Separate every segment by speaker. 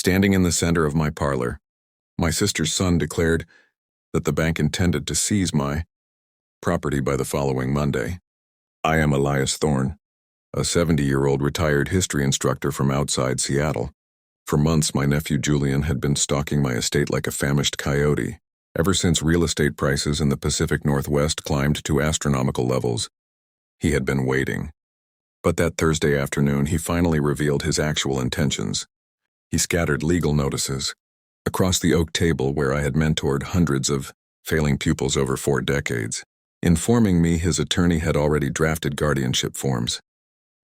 Speaker 1: Standing in the center of my parlor, my sister's son declared that the bank intended to seize my property by the following Monday. I am Elias Thorne, a 70-year-old retired history instructor from outside Seattle. For months, my nephew Julian had been stalking my estate like a famished coyote. Ever since real estate prices in the Pacific Northwest climbed to astronomical levels, he had been waiting. But that Thursday afternoon, he finally revealed his actual intentions. He scattered legal notices across the oak table where I had mentored hundreds of failing pupils over 4 decades, informing me his attorney had already drafted guardianship forms.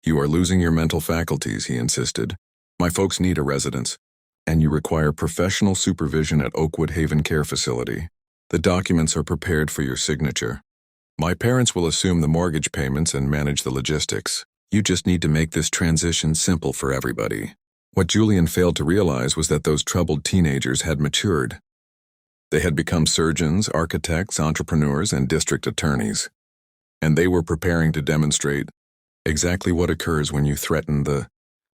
Speaker 1: "You are losing your mental faculties," he insisted. "My folks need a residence, and you require professional supervision at Oakwood Haven Care Facility. The documents are prepared for your signature. My parents will assume the mortgage payments and manage the logistics. You just need to make this transition simple for everybody." What Julian failed to realize was that those troubled teenagers had matured. They had become surgeons, architects, entrepreneurs, and district attorneys. And they were preparing to demonstrate exactly what occurs when you threaten the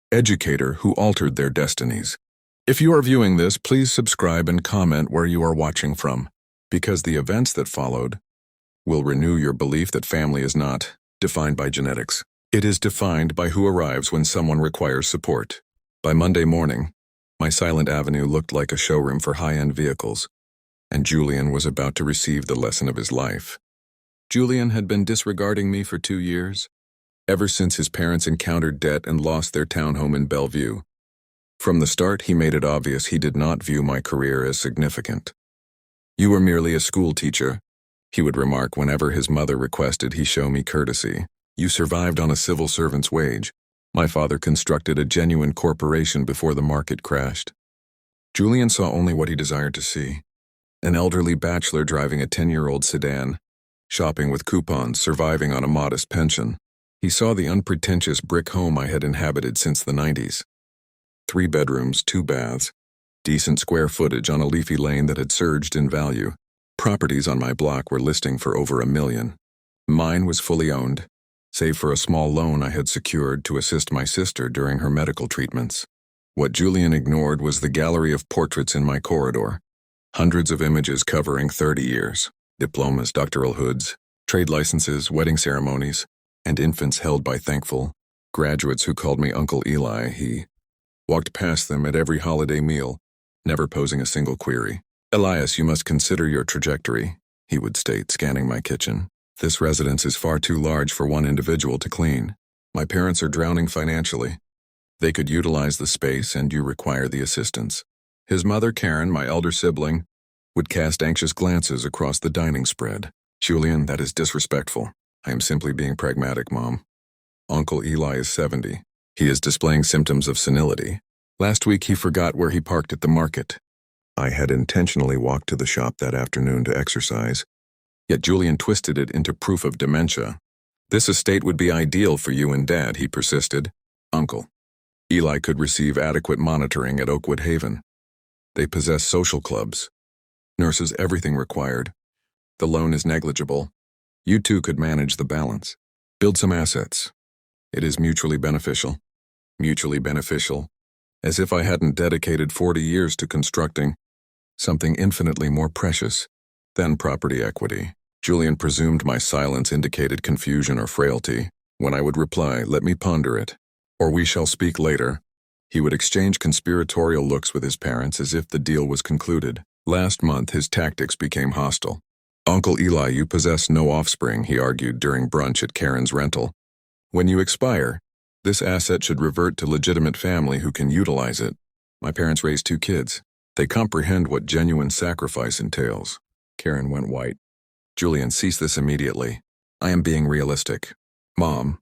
Speaker 1: educator who altered their destinies. If you are viewing this, please subscribe and comment where you are watching from, because the events that followed will renew your belief that family is not defined by genetics. It is defined by who arrives when someone requires support. By Monday morning, my silent avenue looked like a showroom for high-end vehicles, and Julian was about to receive the lesson of his life. Julian had been disregarding me for 2 years, ever since his parents encountered debt and lost their townhome in Bellevue. From the start, he made it obvious he did not view my career as significant. "You were merely a school teacher," he would remark whenever his mother requested he show me courtesy. "You survived on a civil servant's wage. My father constructed a genuine corporation before the market crashed." Julian saw only what he desired to see. An elderly bachelor driving a 10-year-old sedan, shopping with coupons, surviving on a modest pension. He saw the unpretentious brick home I had inhabited since the 90s. 3 bedrooms, 2 baths, decent square footage on a leafy lane that had surged in value. Properties on my block were listing for over $1 million. Mine was fully owned, save for a small loan I had secured to assist my sister during her medical treatments. What Julian ignored was the gallery of portraits in my corridor. Hundreds of images covering 30 years, diplomas, doctoral hoods, trade licenses, wedding ceremonies, and infants held by thankful graduates who called me Uncle Eli. He walked past them at every holiday meal, never posing a single query. "Elias, you must consider your trajectory," he would state, scanning my kitchen. "This residence is far too large for one individual to clean. My parents are drowning financially. They could utilize the space, and you require the assistance." His mother, Karen, my elder sibling, would cast anxious glances across the dining spread. "Julian, that is disrespectful. I am simply being pragmatic, Mom. Uncle Eli is 70. He is displaying symptoms of senility. Last week he forgot where he parked at the market. I had intentionally walked to the shop that afternoon to exercise, yet Julian twisted it into proof of dementia. "This estate would be ideal for you and Dad," he persisted. "Uncle, Eli could receive adequate monitoring at Oakwood Haven. They possess social clubs, nurses, everything required. The loan is negligible. You two could manage the balance. Build some assets. It is mutually beneficial." Mutually beneficial, as if I hadn't dedicated 40 years to constructing something infinitely more precious than property equity. Julian presumed my silence indicated confusion or frailty. When I would reply, "Let me ponder it," or "We shall speak later," he would exchange conspiratorial looks with his parents as if the deal was concluded. Last month, his tactics became hostile. "Uncle Eli, you possess no offspring," he argued during brunch at Karen's rental. "When you expire, this asset should revert to legitimate family who can utilize it. My parents raised 2 kids. They comprehend what genuine sacrifice entails." Karen went white. "Julian, cease this immediately. I am being realistic. Mom,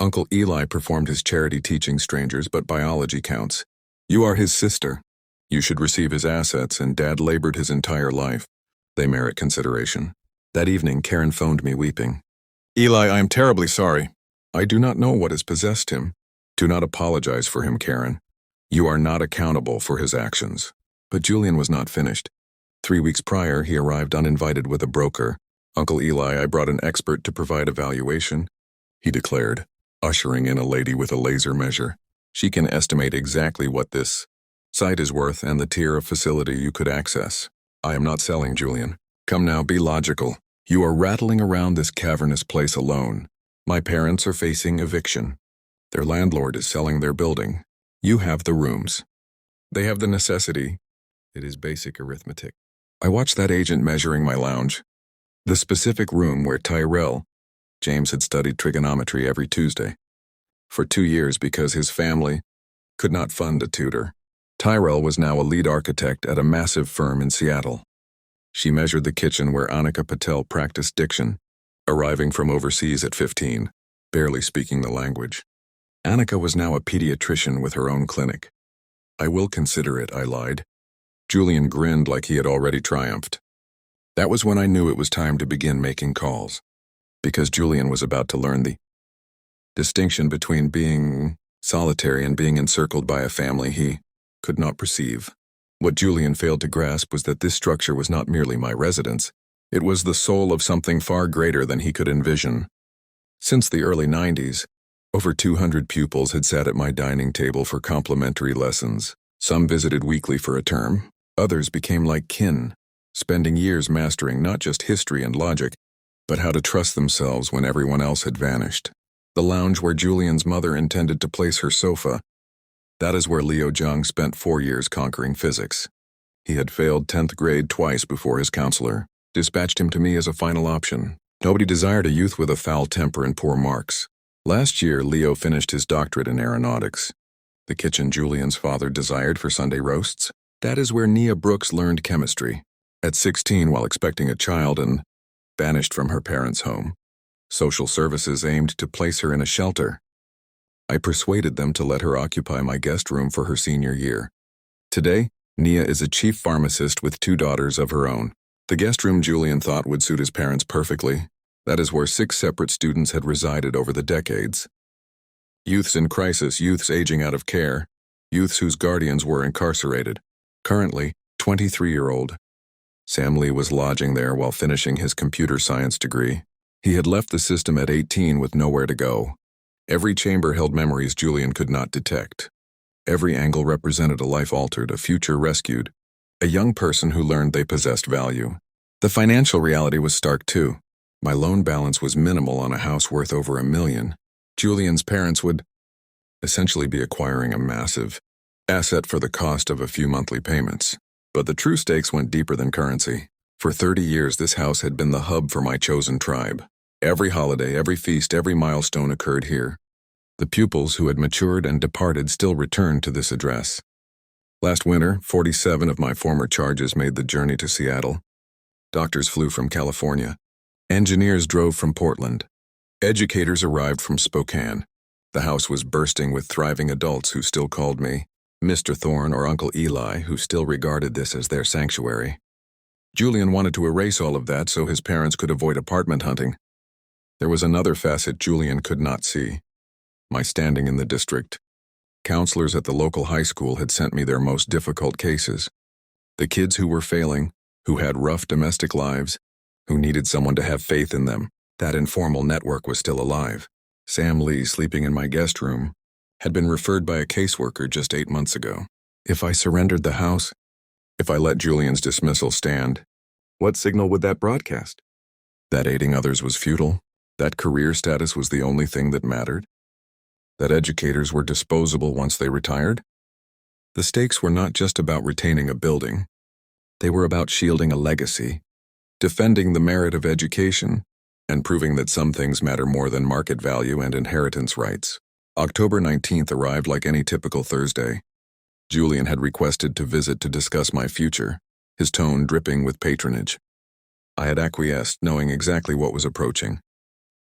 Speaker 1: Uncle Eli performed his charity teaching strangers, but biology counts. You are his sister. You should receive his assets, and Dad labored his entire life. They merit consideration." That evening, Karen phoned me weeping. "Eli, I am terribly sorry. I do not know what has possessed him. Do not apologize for him, Karen. You are not accountable for his actions." But Julian was not finished. 3 weeks prior, he arrived uninvited with a broker. "Uncle Eli, I brought an expert to provide a valuation," he declared, ushering in a lady with a laser measure. "She can estimate exactly what this Sight is worth and the tier of facility you could access. I am not selling, Julian. Come now, be logical. You are rattling around this cavernous place alone. My parents are facing eviction. Their landlord is selling their building. You have the rooms. They have the necessity. It is basic arithmetic. I watched that agent measuring my lounge. The specific room where Tyrell, James had studied trigonometry every Tuesday. For 2 years because his family could not fund a tutor. Tyrell was now a lead architect at a massive firm in Seattle. She measured the kitchen where Annika Patel practiced diction, arriving from overseas at 15, barely speaking the language. Annika was now a pediatrician with her own clinic. I will consider it, I lied. Julian grinned like he had already triumphed. That was when I knew it was time to begin making calls, because Julian was about to learn the distinction between being solitary and being encircled by a family he could not perceive. What Julian failed to grasp was that this structure was not merely my residence. It was the soul of something far greater than he could envision. Since the early 90s, over 200 pupils had sat at my dining table for complimentary lessons. Some visited weekly for a term. Others became like kin, spending years mastering not just history and logic, but how to trust themselves when everyone else had vanished. The lounge where Julian's mother intended to place her sofa, that is where Leo Jung spent 4 years conquering physics. He had failed 10th grade twice before his counselor dispatched him to me as a final option. Nobody desired a youth with a foul temper and poor marks. Last year, Leo finished his doctorate in aeronautics. The kitchen Julian's father desired for Sunday roasts, that is where Nia Brooks learned chemistry. At 16, while expecting a child and banished from her parents' home, social services aimed to place her in a shelter. I persuaded them to let her occupy my guest room for her senior year. Today, Nia is a chief pharmacist with 2 daughters of her own. The guest room Julian thought would suit his parents perfectly. That is where 6 separate students had resided over the decades. Youths in crisis, youths aging out of care, youths whose guardians were incarcerated. Currently, 23-year-old Sam Lee was lodging there while finishing his computer science degree. He had left the system at 18 with nowhere to go. Every chamber held memories Julian could not detect. Every angle represented a life altered, a future rescued, a young person who learned they possessed value. The financial reality was stark too. My loan balance was minimal on a house worth over $1 million. Julian's parents would essentially be acquiring a massive asset for the cost of a few monthly payments. But the true stakes went deeper than currency. For 30 years, this house had been the hub for my chosen tribe. Every holiday, every feast, every milestone occurred here. The pupils who had matured and departed still returned to this address. Last winter, 47 of my former charges made the journey to Seattle. Doctors flew from California. Engineers drove from Portland. Educators arrived from Spokane. The house was bursting with thriving adults who still called me Mr. Thorne or Uncle Eli, who still regarded this as their sanctuary. Julian wanted to erase all of that so his parents could avoid apartment hunting. There was another facet Julian could not see. My standing in the district. Counselors at the local high school had sent me their most difficult cases. The kids who were failing, who had rough domestic lives, who needed someone to have faith in them. That informal network was still alive. Sam Lee, sleeping in my guest room, had been referred by a caseworker just 8 months ago. If I surrendered the house, if I let Julian's dismissal stand, what signal would that broadcast? That aiding others was futile? That career status was the only thing that mattered? That educators were disposable once they retired? The stakes were not just about retaining a building. They were about shielding a legacy, defending the merit of education, and proving that some things matter more than market value and inheritance rights. October 19th arrived like any typical Thursday. Julian had requested to visit to discuss my future, his tone dripping with patronage. I had acquiesced, knowing exactly what was approaching.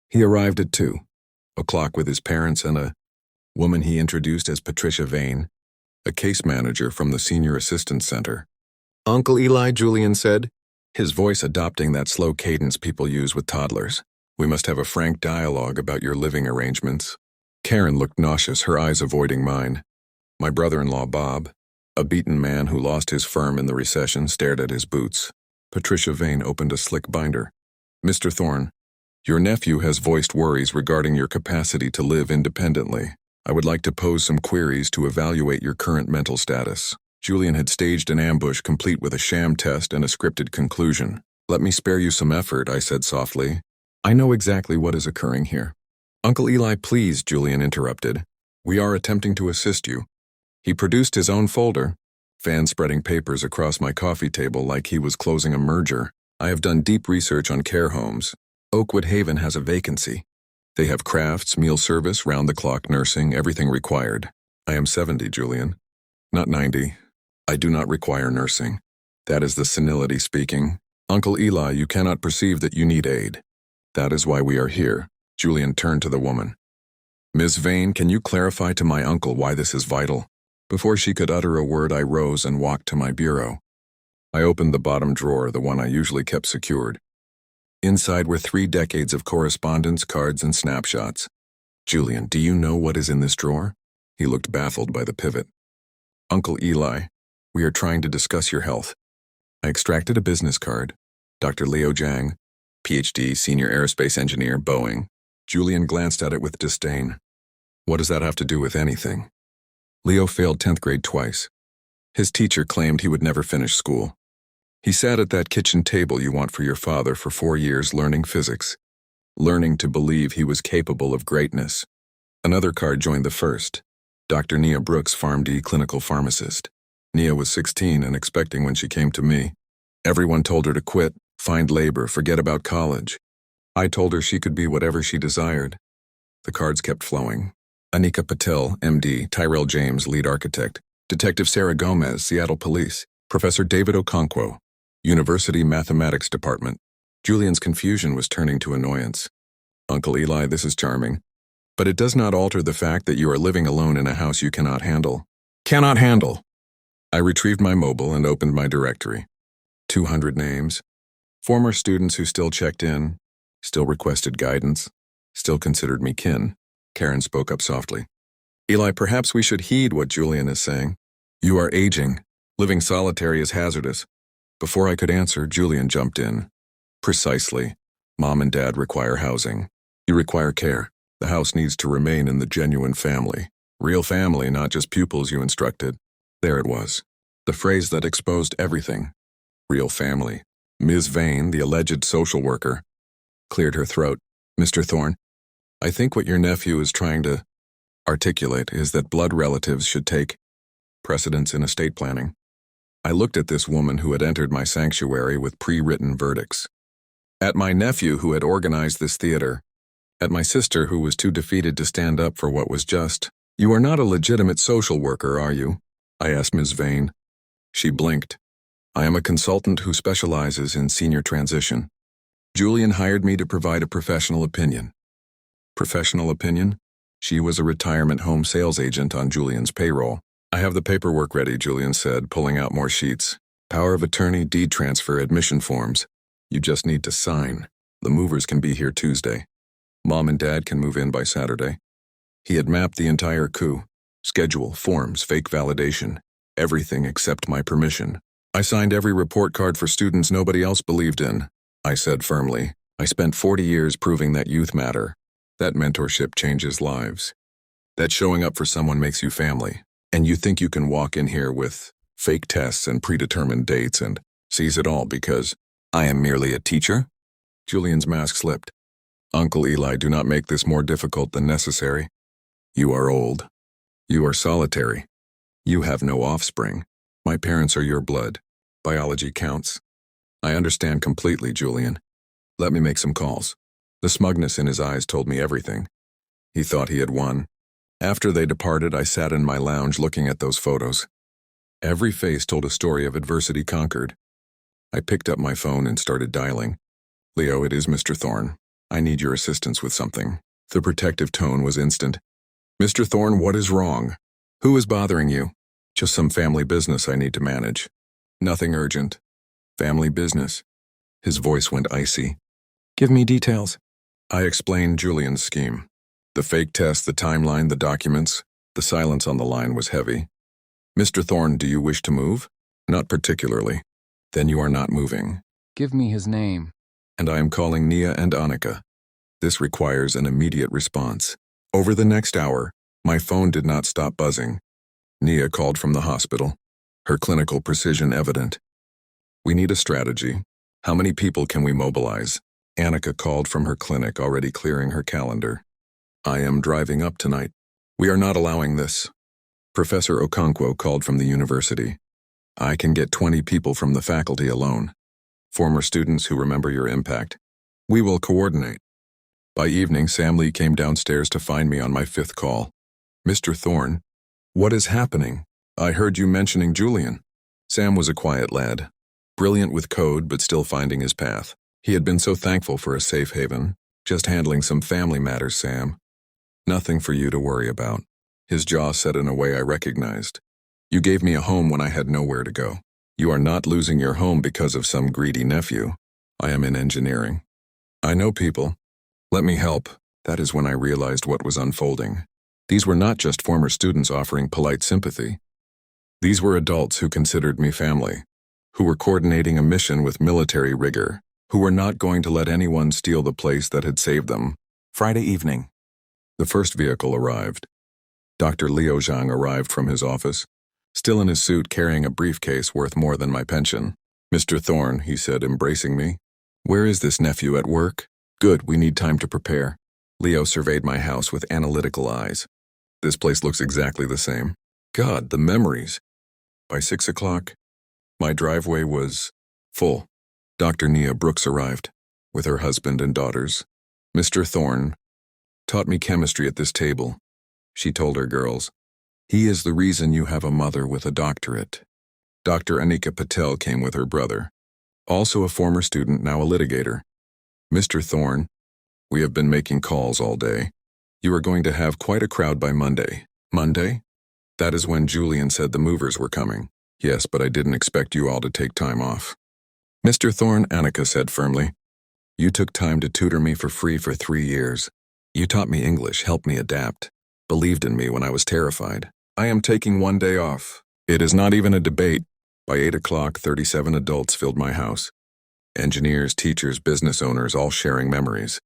Speaker 1: He arrived at 2:00 with his parents and a woman he introduced as Patricia Vane, a case manager from the Senior Assistance Center. "Uncle Eli," Julian said, his voice adopting that slow cadence people use with toddlers. "We must have a frank dialogue about your living arrangements." Karen looked nauseous, her eyes avoiding mine. My brother-in-law, Bob, a beaten man who lost his firm in the recession, stared at his boots. Patricia Vane opened a slick binder. "Mr. Thorne, your nephew has voiced worries regarding your capacity to live independently. I would like to pose some queries to evaluate your current mental status." Julian had staged an ambush complete with a sham test and a scripted conclusion. "Let me spare you some effort," I said softly. "I know exactly what is occurring here." "Uncle Eli, please," Julian interrupted. "We are attempting to assist you." He produced his own folder, fan-spreading papers across my coffee table like he was closing a merger. "I have done deep research on care homes. Oakwood Haven has a vacancy. They have crafts, meal service, round-the-clock nursing, everything required. I am 70, Julian. Not 90. I do not require nursing. That is the senility speaking. Uncle Eli, you cannot perceive that you need aid. That is why we are here." Julian turned to the woman. "Ms. Vane, can you clarify to my uncle why this is vital?" Before she could utter a word, I rose and walked to my bureau. I opened the bottom drawer, the one I usually kept secured. Inside were 3 decades of correspondence, cards, and snapshots. "Julian, do you know what is in this drawer?" He looked baffled by the pivot. "Uncle Eli, we are trying to discuss your health." I extracted a business card. Dr. Leo Zhang, Ph.D., Senior Aerospace Engineer, Boeing. Julian glanced at it with disdain. "What does that have to do with anything?" Leo failed 10th grade twice. His teacher claimed he would never finish school. He sat at that kitchen table you want for your father for 4 years learning physics, learning to believe he was capable of greatness. Another card joined the first. Dr. Nia Brooks, PharmD clinical pharmacist. Nia was 16 and expecting when she came to me. Everyone told her to quit, find labor, forget about college. I told her she could be whatever she desired. The cards kept flowing. Anika Patel, MD, Tyrell James, lead architect. Detective Sarah Gomez, Seattle Police. Professor David Okonkwo, University Mathematics Department. Julian's confusion was turning to annoyance. "Uncle Eli, this is charming. But it does not alter the fact that you are living alone in a house you cannot handle." "Cannot handle." I retrieved my mobile and opened my directory. 200 names. Former students who still checked in, still requested guidance, still considered me kin. Karen spoke up softly. "Eli, perhaps we should heed what Julian is saying. You are aging. Living solitary is hazardous." Before I could answer, Julian jumped in. "Precisely. Mom and Dad require housing. You require care. The house needs to remain in the genuine family. Real family, not just pupils you instructed." There it was. The phrase that exposed everything. Real family. Ms. Vane, the alleged social worker, cleared her throat. "Mr. Thorne, I think what your nephew is trying to articulate is that blood relatives should take precedence in estate planning." I looked at this woman who had entered my sanctuary with pre-written verdicts. At my nephew who had organized this theater. At my sister who was too defeated to stand up for what was just. "You are not a legitimate social worker, are you?" I asked Ms. Vane. She blinked. "I am a consultant who specializes in senior transition. Julian hired me to provide a professional opinion." Professional opinion? She was a retirement home sales agent on Julian's payroll. "I have the paperwork ready," Julian said, pulling out more sheets. "Power of attorney, deed transfer, admission forms. You just need to sign. The movers can be here Tuesday. Mom and Dad can move in by Saturday." He had mapped the entire coup. Schedule, forms, fake validation. Everything except my permission. "I signed every report card for students nobody else believed in," I said firmly. "I spent 40 years proving that youth matter. That mentorship changes lives. That showing up for someone makes you family. And you think you can walk in here with fake tests and predetermined dates and seize it all because I am merely a teacher?" Julian's mask slipped. "Uncle Eli, do not make this more difficult than necessary. You are old. You are solitary. You have no offspring. My parents are your blood. Biology counts. I understand completely, Julian. Let me make some calls." The smugness in his eyes told me everything. He thought he had won. After they departed, I sat in my lounge looking at those photos. Every face told a story of adversity conquered. I picked up my phone and started dialing. "Leo, it is Mr. Thorne. I need your assistance with something." The protective tone was instant. "Mr. Thorne, what is wrong? Who is bothering you?" "Just some family business I need to manage." "Nothing urgent." "Family business." His voice went icy. "Give me details." I explained Julian's scheme. The fake test, the timeline, the documents. The silence on the line was heavy. "Mr. Thorne, do you wish to move?" "Not particularly." "Then you are not moving."
Speaker 2: "Give me his name."
Speaker 1: "And I am calling Nia and Annika. This requires an immediate response." Over the next hour, my phone did not stop buzzing. Nia called from the hospital. her clinical precision evident. We need a strategy. How many people can we mobilize? Annika called from her clinic, already clearing her calendar. I am driving up tonight. We are not allowing this. Professor Okonkwo called from the university. I can get 20 people from the faculty alone. Former students who remember your impact. We will coordinate. By evening, Sam Lee came downstairs to find me on my 5th call. Mr. Thorne, what is happening? I heard you mentioning Julian. Sam was a quiet lad, brilliant with code but still finding his path. He had been so thankful for a safe haven, just handling some family matters, Sam. Nothing for you to worry about. His jaw set in a way I recognized. You gave me a home when I had nowhere to go. You are not losing your home because of some greedy nephew. I am in engineering. I know people. Let me help. That is when I realized what was unfolding. These were not just former students offering polite sympathy. These were adults who considered me family, who were coordinating a mission with military rigor, who were not going to let anyone steal the place that had saved them. Friday evening. The first vehicle arrived. Dr. Liu Zhang arrived from his office, still in his suit carrying a briefcase worth more than my pension. Mr. Thorne, he said, embracing me. Where is this nephew at work? Good, we need time to prepare. Leo surveyed my house with analytical eyes. This place looks exactly the same. God, the memories. By 6 o'clock, my driveway was full. Dr. Nia Brooks arrived, with her husband and daughters. Mr. Thorne taught me chemistry at this table. She told her girls, he is the reason you have a mother with a doctorate. Dr. Anika Patel came with her brother, also a former student, now a litigator. Mr. Thorne, we have been making calls all day. You are going to have quite a crowd by Monday. Monday? That is when Julian said the movers were coming. Yes, but I didn't expect you all to take time off. Mr. Thorne, Annika said firmly, you took time to tutor me for free for 3 years. You taught me English, helped me adapt, believed in me when I was terrified. I am taking 1 day off. It is not even a debate. By 8 o'clock, 37 adults filled my house. Engineers, teachers, business owners, all sharing memories.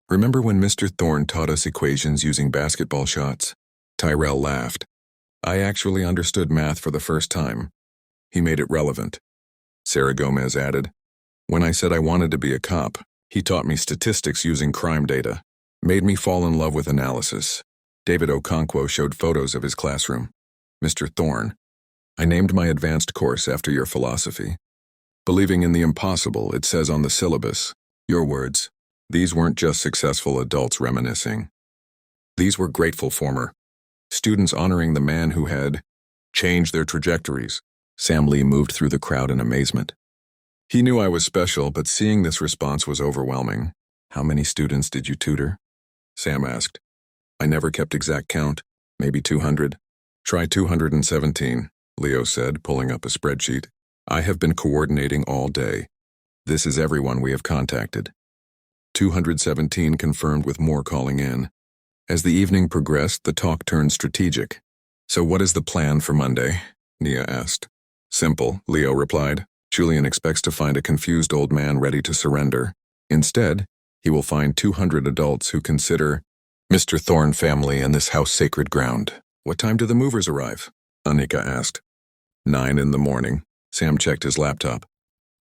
Speaker 1: Remember when Mr. Thorne taught us equations using basketball shots? Tyrell laughed. I actually understood math for the first time. He made it relevant. Sarah Gomez added, when I said I wanted to be a cop, he taught me statistics using crime data, made me fall in love with analysis. David Okonkwo showed photos of his classroom. Mr. Thorne, I named my advanced course after your philosophy. Believing in the impossible, it says on the syllabus. Your words. These weren't just successful adults reminiscing. These were grateful former students honoring the man who had changed their trajectories. Sam Lee moved through the crowd in amazement. He knew I was special, but seeing this response was overwhelming. How many students did you tutor? Sam asked. I never kept exact count, maybe 200. Try 217, Leo said, pulling up a spreadsheet. I have been coordinating all day. This is everyone we have contacted. 217 confirmed with more calling in. As the evening progressed, the talk turned strategic. So what is the plan for Monday? Nia asked. Simple, Leo replied. Julian expects to find a confused old man ready to surrender. Instead, he will find 200 adults who consider Mr. Thorne family and this house sacred ground. What time do the movers arrive? Anika asked. 9 in the morning. Sam checked his laptop.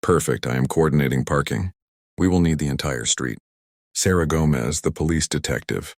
Speaker 1: Perfect, I am coordinating parking. We will need the entire street. Sarah Gomez, the police detective,